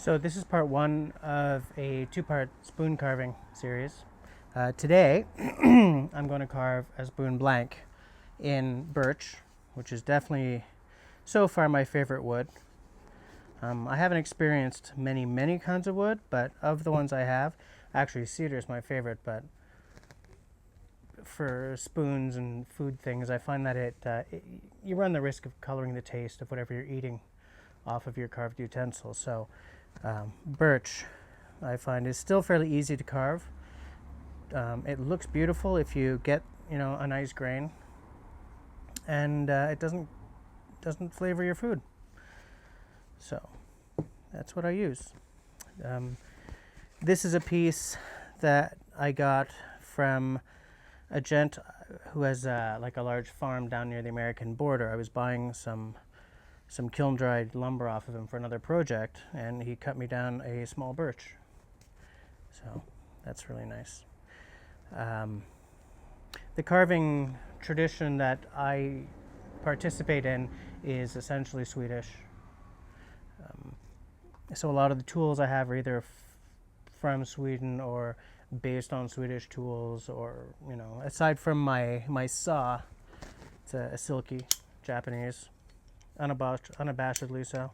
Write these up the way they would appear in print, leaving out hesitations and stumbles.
So this is part one of a two-part spoon carving series. Today I'm going to carve a spoon blank in birch, which is definitely so far my favorite wood. I haven't experienced many kinds of wood, but of the ones I have, actually cedar is my favorite, but for spoons and food things I find that you run the risk of coloring the taste of whatever you're eating off of your carved utensil. So birch, I find, is still fairly easy to carve. It looks beautiful if you get, a nice grain, and it doesn't flavor your food. So that's what I use. This is a piece that I got from a gent who has like a large farm down near the American border. I was buying some kiln dried lumber off of him for another project, and he cut me down a small birch. So that's really nice. The carving tradition that I participate in is essentially Swedish. So a lot of the tools I have are either from Sweden or based on Swedish tools, or aside from my saw, it's a silky Japanese, unabashedly so.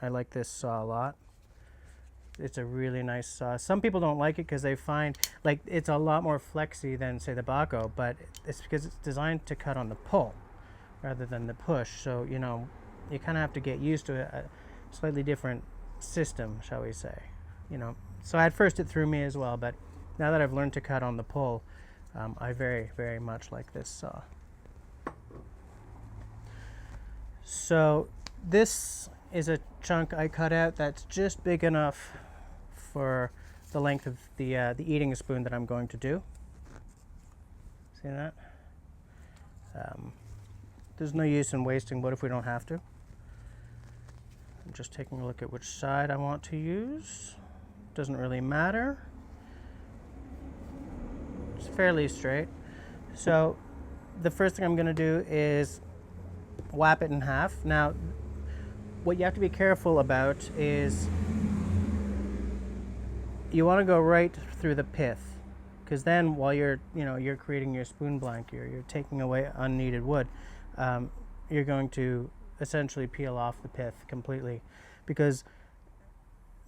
I like this saw a lot. It's a really nice saw. Some people don't like it because they find like it's a lot more flexy than, say, the Bako, but it's because it's designed to cut on the pull rather than the push. So you kind of have to get used to a slightly different system, shall we say. So at first it threw me as well, but now that I've learned to cut on the pull, I very much like this saw. So this is a chunk I cut out that's just big enough for the length of the eating spoon that I'm going to do. See that? There's no use in wasting wood if we don't have to. I'm just taking a look at which side I want to use. Doesn't really matter. It's fairly straight. So the first thing I'm going to do is whap it in half. Now, what you have to be careful about is you want to go right through the pith, because then while you're creating your spoon blank, you're taking away unneeded wood. You're going to essentially peel off the pith completely, because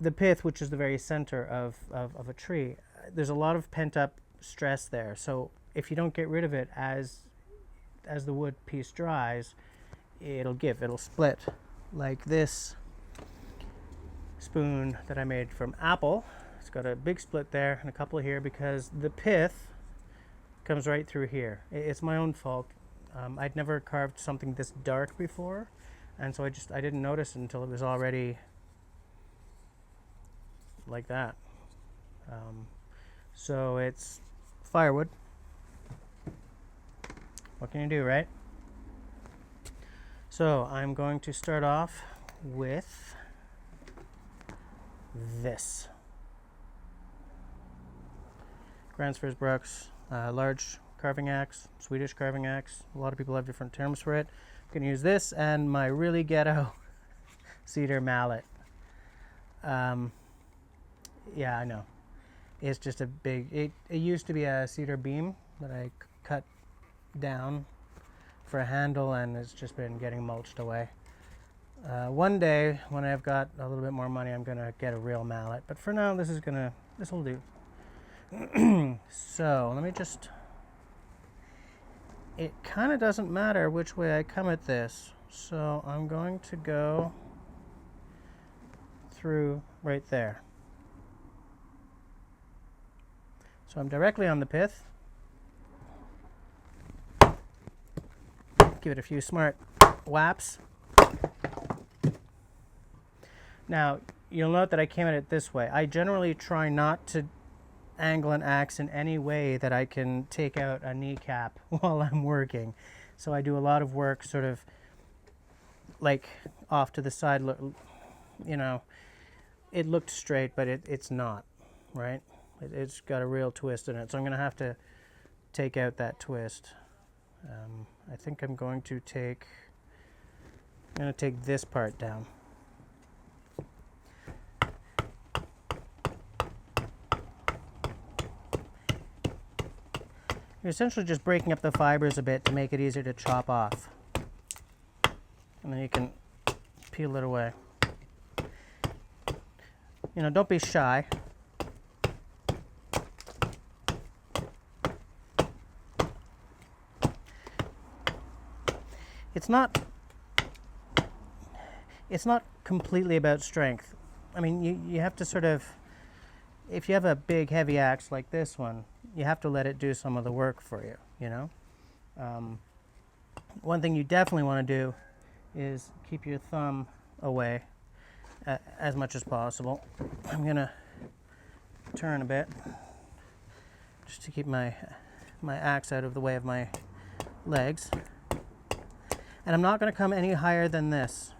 the pith, which is the very center of a tree, there's a lot of pent-up stress there. So if you don't get rid of it as the wood piece dries, it'll split. Like this spoon that I made from apple, it's got a big split there and a couple here because the pith comes right through here. It's my own fault. I'd never carved something this dark before, and so I didn't notice it until it was already like that. So it's firewood. What can you do, right? So I'm going to start off with this Gränsfors Large Carving Axe, Swedish Craving Axe. A lot of people have different terms for it. I'm going to use this and my really ghetto cedar mallet. Yeah, I know. It's just a big, it used to be a cedar beam that I cut down for a handle, and it's just been getting mulched away. One day when I've got a little bit more money, I'm gonna get a real mallet, but for now this will do. So let me just, it kind of doesn't matter which way I come at this, so I'm going to go through right there. So I'm directly on the pith. Give it a few smart whaps. Now, you'll note that I came at it this way. I generally try not to angle an axe in any way that I can take out a kneecap while I'm working. So I do a lot of work sort of like off to the side. It looked straight, but it's not, right? It's got a real twist in it. So I'm going to have to take out that twist. I think I'm going to take this part down. You're essentially just breaking up the fibers a bit to make it easier to chop off. And then you can peel it away. You know, don't be shy. It's not completely about strength. I mean, you have to sort of, if you have a big heavy axe like this one, you have to let it do some of the work for you, you know? One thing you definitely want to do is keep your thumb away as much as possible. I'm gonna turn a bit just to keep my axe out of the way of my legs. And I'm not going to come any higher than this.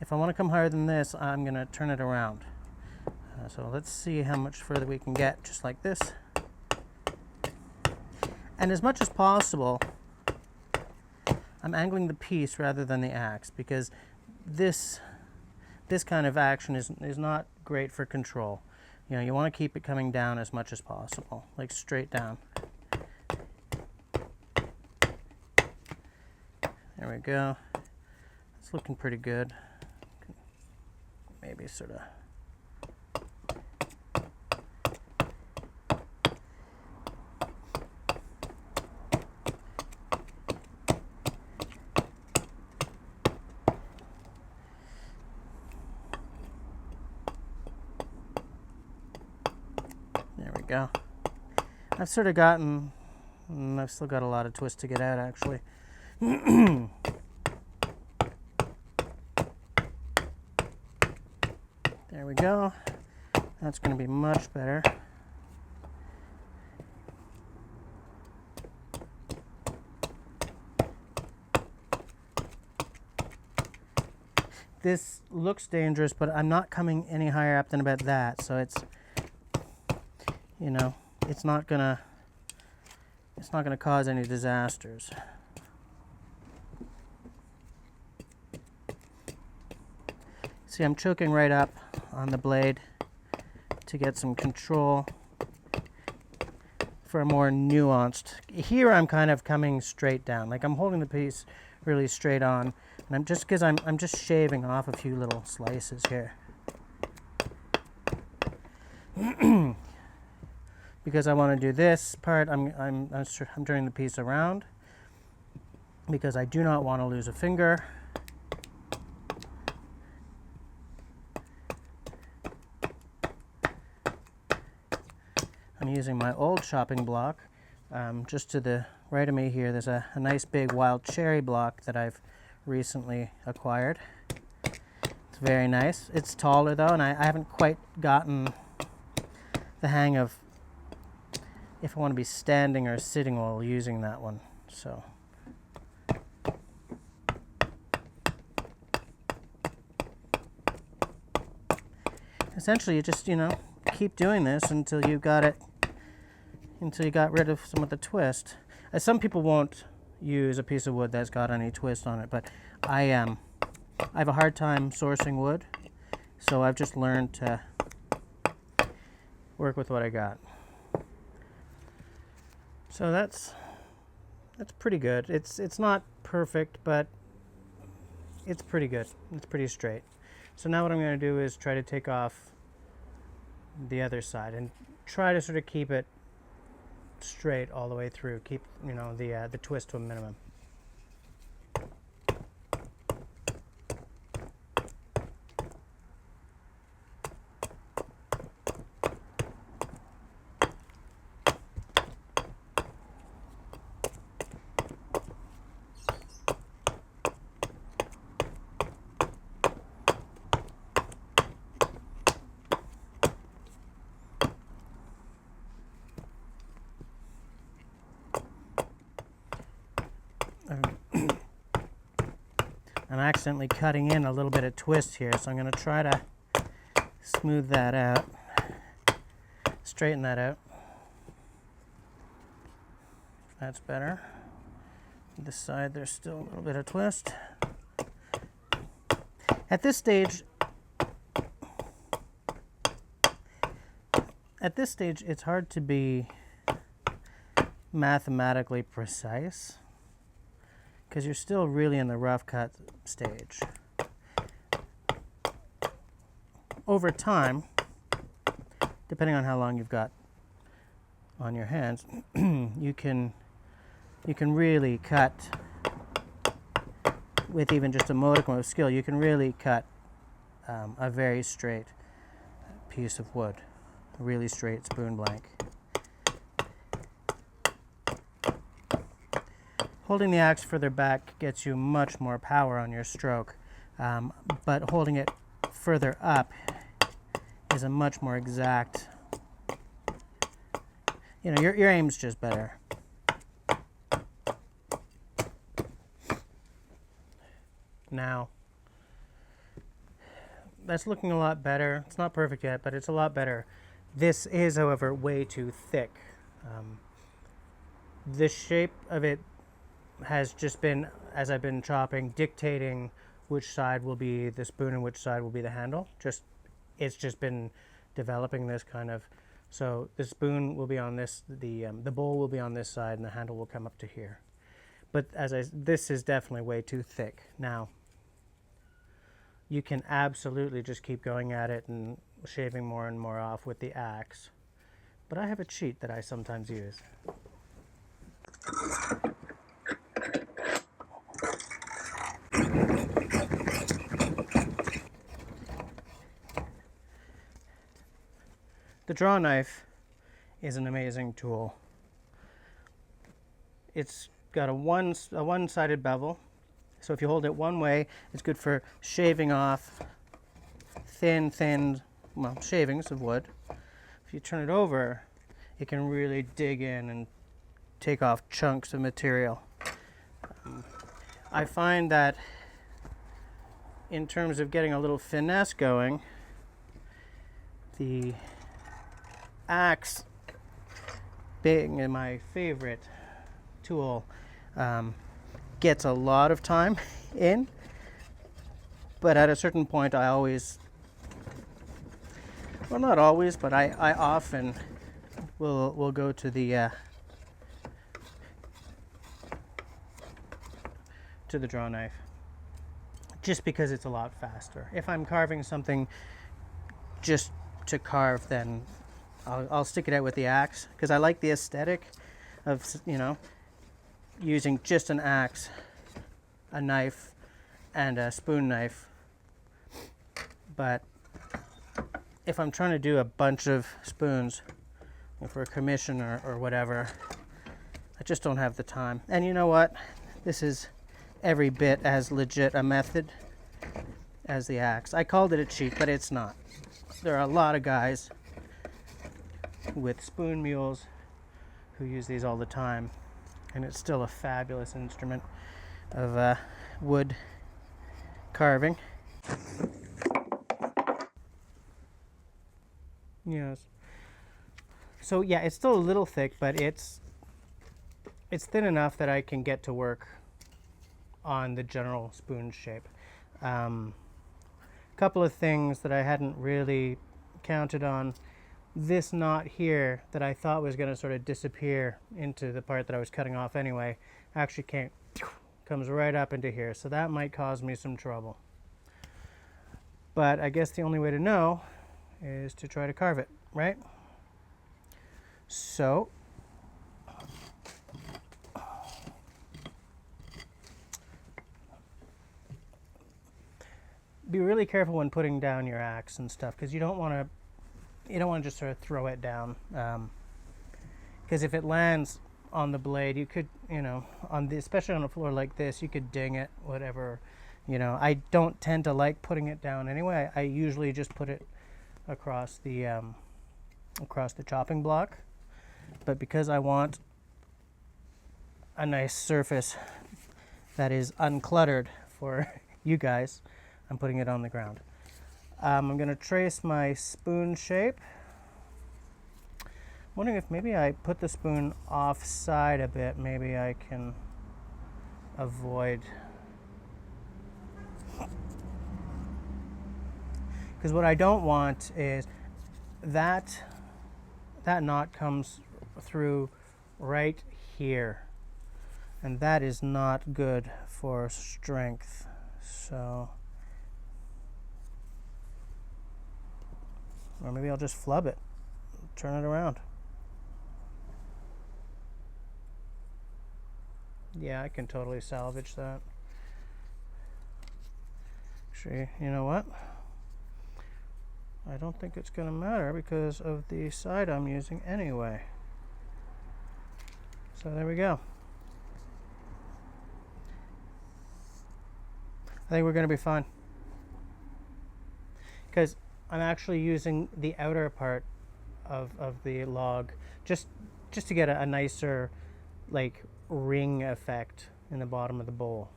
If I want to come higher than this, I'm going to turn it around. So let's see how much further we can get, just like this. And as much as possible, I'm angling the piece rather than the axe, because this kind of action is not great for control. You know, you want to keep it coming down as much as possible, like straight down. There we go. It's looking pretty good. Maybe sort of. There we go. I've sort of gotten, I've still got a lot of twist to get out actually. There we go. That's going to be much better. This looks dangerous, but I'm not coming any higher up than about that, so it's, you know, it's not gonna cause any disasters. See, I'm choking right up on the blade to get some control for a more nuanced. Here I'm kind of coming straight down, like I'm holding the piece really straight on, and I'm just, because I'm just shaving off a few little slices here. Because I want to do this part, I'm turning the piece around because I do not want to lose a finger. I'm using my old chopping block. Just to the right of me here, there's a nice big wild cherry block that I've recently acquired. It's very nice. It's taller though, and I haven't quite gotten the hang of if I want to be standing or sitting while using that one. So essentially you just, you know, keep doing this until you got it, until you got rid of some of the twist. Some people won't use a piece of wood that's got any twist on it, but I have a hard time sourcing wood, so I've just learned to work with what I got. So that's pretty good. It's not perfect, but it's pretty good. It's pretty straight. So now what I'm going to do is try to take off the other side and try to sort of keep it straight all the way through. Keep, you know, the twist to a minimum. I'm accidentally cutting in a little bit of twist here, so I'm going to try to smooth that out, straighten that out. That's better. This side there's still a little bit of twist. At this stage it's hard to be mathematically precise because you're still really in the rough cut stage. Over time, depending on how long you've got on your hands, you can really cut with even just a modicum of skill. You can really cut a very straight piece of wood, a really straight spoon blank. Holding the axe further back gets you much more power on your stroke, but holding it further up is a much more exact, you know, your aim's just better. Now, that's looking a lot better. It's not perfect yet, but it's a lot better. This is, however, way too thick. The shape of it has just been, as I've been chopping, dictating which side will be the spoon and which side will be the handle. It's just been developing this kind of, so the spoon will be on this, the bowl will be on this side, and the handle will come up to here. But this is definitely way too thick. Now, you can absolutely just keep going at it and shaving more and more off with the axe. But I have a cheat that I sometimes use. The Drawknife is an amazing tool. It's got a one-sided bevel, so if you hold it one way, it's good for shaving off thin, well, shavings of wood. If you turn it over, it can really dig in and take off chunks of material. I find that in terms of getting a little finesse going, the axe, being my favorite tool, gets a lot of time in, but at a certain point I always, well, not always, but I often will go to the Drawknife, just because it's a lot faster. If I'm carving something just to carve, then I'll stick it out with the axe, because I like the aesthetic of, you know, using just an axe, a knife, and a spoon knife. But if I'm trying to do a bunch of spoons for a commission or whatever, I just don't have the time. And you know what? This is every bit as legit a method as the axe. I called it a cheat, but it's not. There are a lot of guys with spoon mules who use these all the time, and it's still a fabulous instrument of wood carving. Yes. So yeah, it's still a little thick, but it's thin enough that I can get to work on the general spoon shape. Couple of things that I hadn't really counted on. This knot here that I thought was going to sort of disappear into the part that I was cutting off anyway, actually comes right up into here, so that might cause me some trouble. But I guess the only way to know is to try to carve it, right? So be really careful when putting down your axe and stuff, because you don't want to just sort of throw it down, because if it lands on the blade, you could, you know, especially on a floor like this, you could ding it, whatever. You know, I don't tend to like putting it down anyway. I usually just put it across the chopping block, but because I want a nice surface that is uncluttered for you guys, I'm putting it on the ground. I'm going to trace my spoon shape. I'm wondering if maybe I put the spoon offside a bit, maybe I can avoid, because what I don't want is that knot comes through right here, and that is not good for strength. So, or maybe I'll just flub it, turn it around. Yeah, I can totally salvage that. Actually, you know what? I don't think it's going to matter because of the side I'm using anyway. So there we go. I think we're going to be fine. Because I'm actually using the outer part of the log just to get a nicer like ring effect in the bottom of the bowl.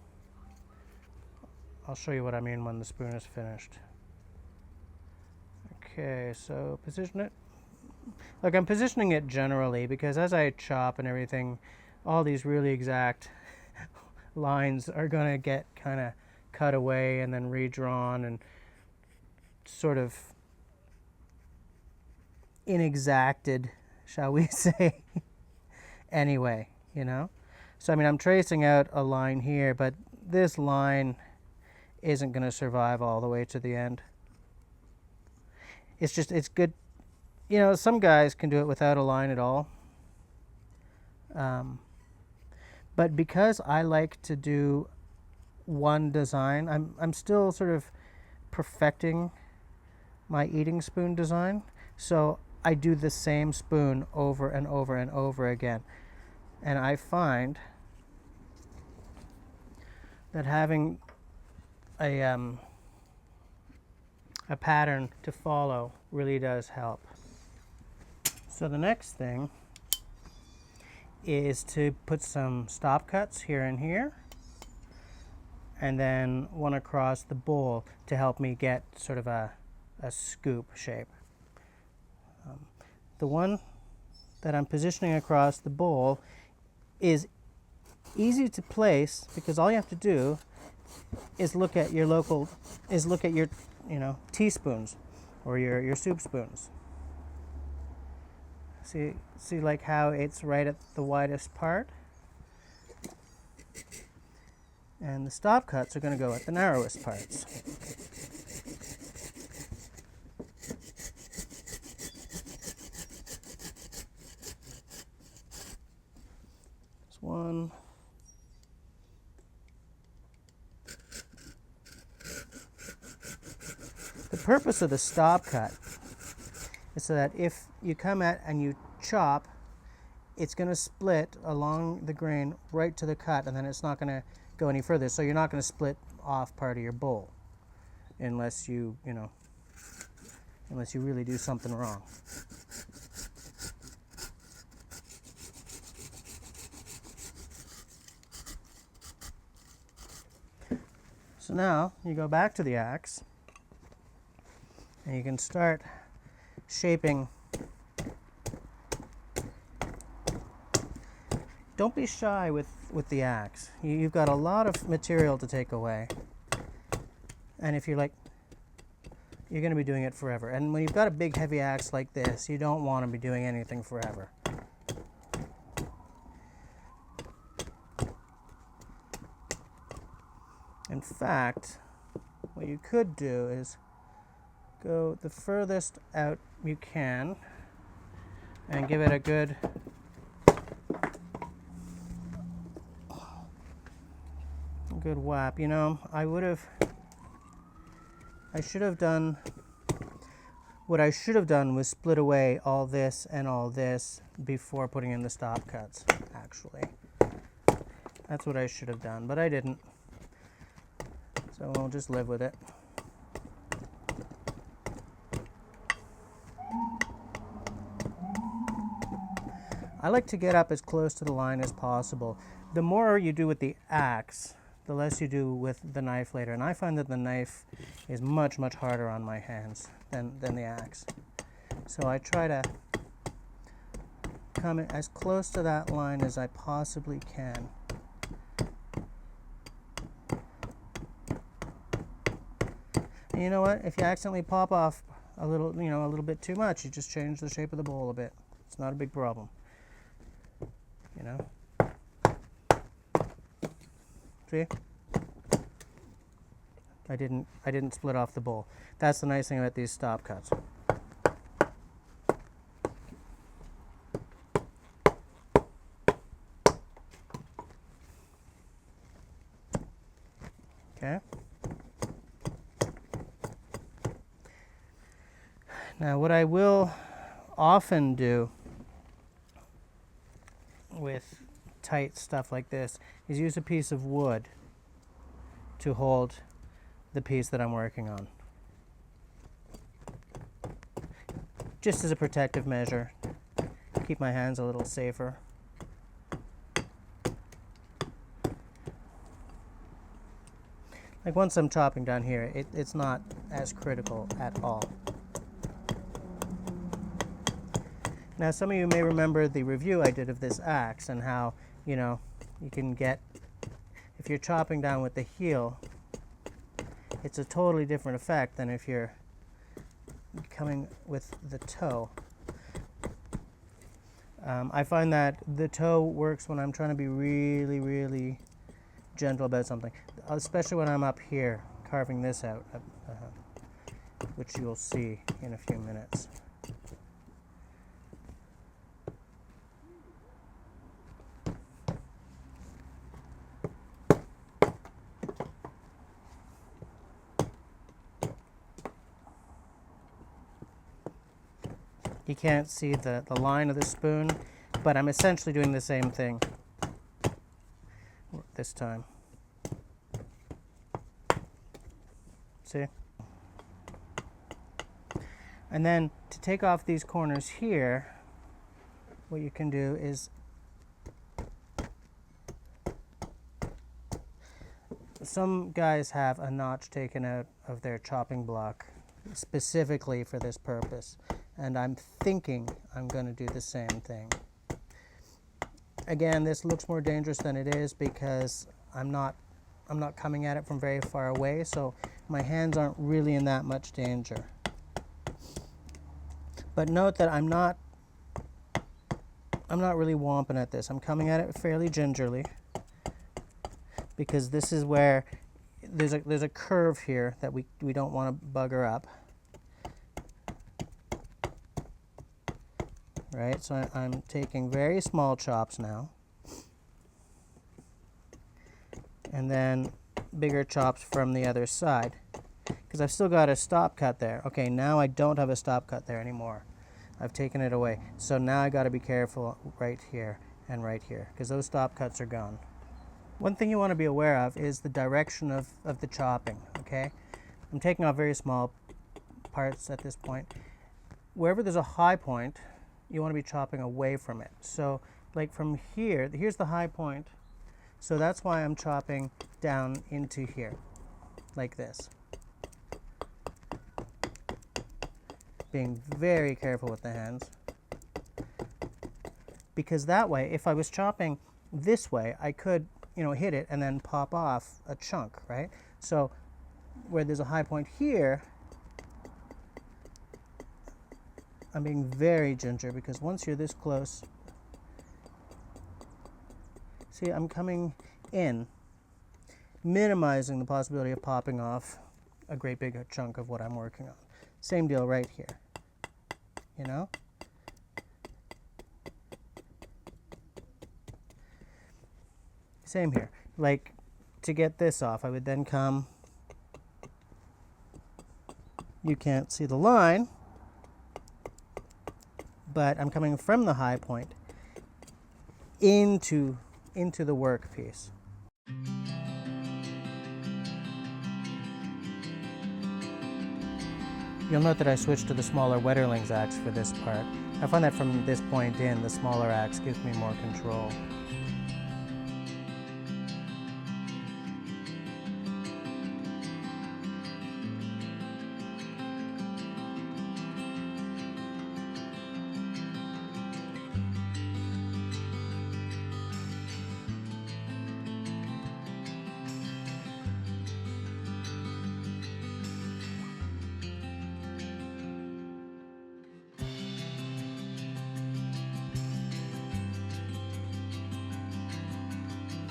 I'll show you what I mean when the spoon is finished. Okay, so position it. Like, I'm positioning it generally because as I chop and everything, all these really exact lines are going to get kind of cut away and then redrawn and sort of inexacted, shall we say, anyway, you know? So, I mean, I'm tracing out a line here, but this line isn't going to survive all the way to the end. It's just, it's good. You know, some guys can do it without a line at all. But because I like to do one design, I'm still sort of perfecting my eating spoon design. So I do the same spoon over and over and over again. And I find that having a pattern to follow really does help. So the next thing is to put some stop cuts here and here, and then one across the bowl to help me get sort of a scoop shape. The one that I'm positioning across the bowl is easy to place because all you have to do is look at your you know, teaspoons or your soup spoons. See like how it's right at the widest part? And the stop cuts are going to go at the narrowest parts. There's one. The purpose of the stop cut is so that if you come at and you chop, it's going to split along the grain right to the cut, and then it's not going to go any further. So you're not going to split off part of your bowl unless you really do something wrong. So now you go back to the axe and you can start shaping. Don't be shy with the axe. You've got a lot of material to take away. And if you're going to be doing it forever. And when you've got a big heavy axe like this, you don't want to be doing anything forever. In fact, what you could do is go the furthest out you can and give it a good whap. You know, I should have done what I should have done was split away all this and all this before putting in the stop cuts, actually. That's what I should have done, but I didn't. So we'll just live with it. I like to get up as close to the line as possible. The more you do with the axe, the less you do with the knife later. And I find that the knife is much, much harder on my hands than the axe. So I try to come as close to that line as I possibly can. And you know what? If you accidentally pop off a little bit too much, you just change the shape of the bowl a bit. It's not a big problem. You know? See? I didn't split off the bowl. That's the nice thing about these stop cuts. Okay. Now what I will often do with tight stuff like this is use a piece of wood to hold the piece that I'm working on. Just as a protective measure, keep my hands a little safer. Like once I'm chopping down here, it's not as critical at all. Now some of you may remember the review I did of this axe and how, you know, you can get, if you're chopping down with the heel, it's a totally different effect than if you're coming with the toe. I find that the toe works when I'm trying to be really, really gentle about something, especially when I'm up here carving this out, which you'll see in a few minutes. You can't see the line of the spoon, but I'm essentially doing the same thing this time. See? And then to take off these corners here, what you can do is some guys have a notch taken out of their chopping block specifically for this purpose, and I'm thinking I'm going to do the same thing. Again, this looks more dangerous than it is because I'm not coming at it from very far away, so my hands aren't really in that much danger. But note that I'm not really womping at this. I'm coming at it fairly gingerly because this is where there's a curve here that we don't want to bugger up. Right, so I'm taking very small chops now, and then bigger chops from the other side, because I've still got a stop cut there. Okay, now I don't have a stop cut there anymore. I've taken it away. So now I got to be careful right here and right here, because those stop cuts are gone. One thing you want to be aware of is the direction of the chopping, okay? I'm taking off very small parts at this point. Wherever there's a high point, you want to be chopping away from it. So like from here, here's the high point. So that's why I'm chopping down into here, like this. Being very careful with the hands. Because that way, if I was chopping this way, I could, you know, hit it and then pop off a chunk, right? So where there's a high point here, I'm being very ginger because once you're this close, see, I'm coming in, minimizing the possibility of popping off a great big chunk of what I'm working on. Same deal right here, you know? Same here. Like, to get this off, I would then come, you can't see the line, but I'm coming from the high point into the workpiece. You'll note that I switched to the smaller Wetterlings axe for this part. I find that from this point in, the smaller axe gives me more control.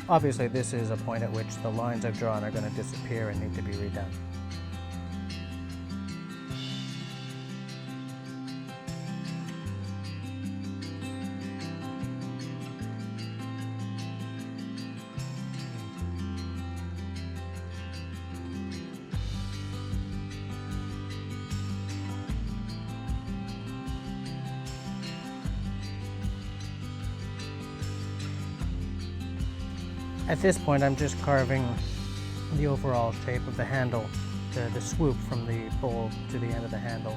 obviously this is a point at which the lines I've drawn are going to disappear and need to be redone. At this point, I'm just carving the overall shape of the handle, the swoop from the bowl to the end of the handle.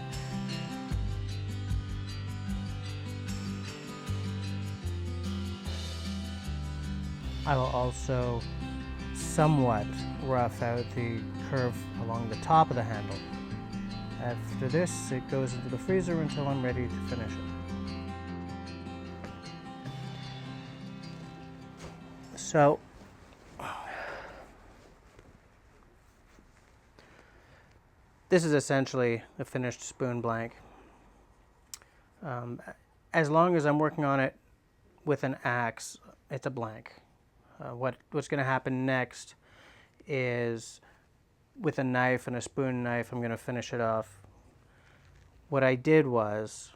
I will also somewhat rough out the curve along the top of the handle. After this, it goes into the freezer until I'm ready to finish it. So, this is essentially a finished spoon blank. As long as I'm working on it with an axe, it's a blank. What's going to happen next is with a knife and a spoon knife, I'm going to finish it off. What I did was,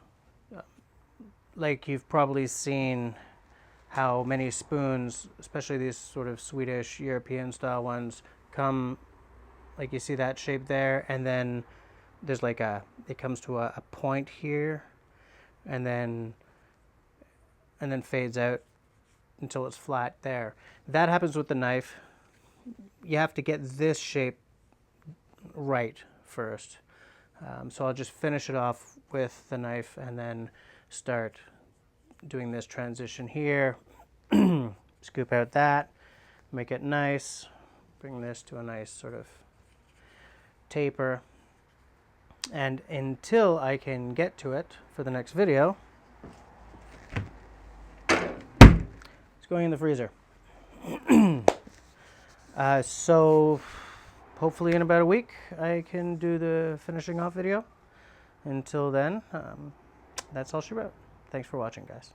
like you've probably seen how many spoons, especially these sort of Swedish European style ones, come like you see that shape there, and then there's like it comes to a point here, and then fades out until it's flat there. That happens with the knife. You have to get this shape right first. So I'll just finish it off with the knife and then start doing this transition here. Scoop out that, make it nice, bring this to a nice sort of taper, and until I can get to it for the next video, it's going in the freezer. So hopefully in about a week I can do the finishing off video. Until then, that's all she wrote. Thanks for watching, guys.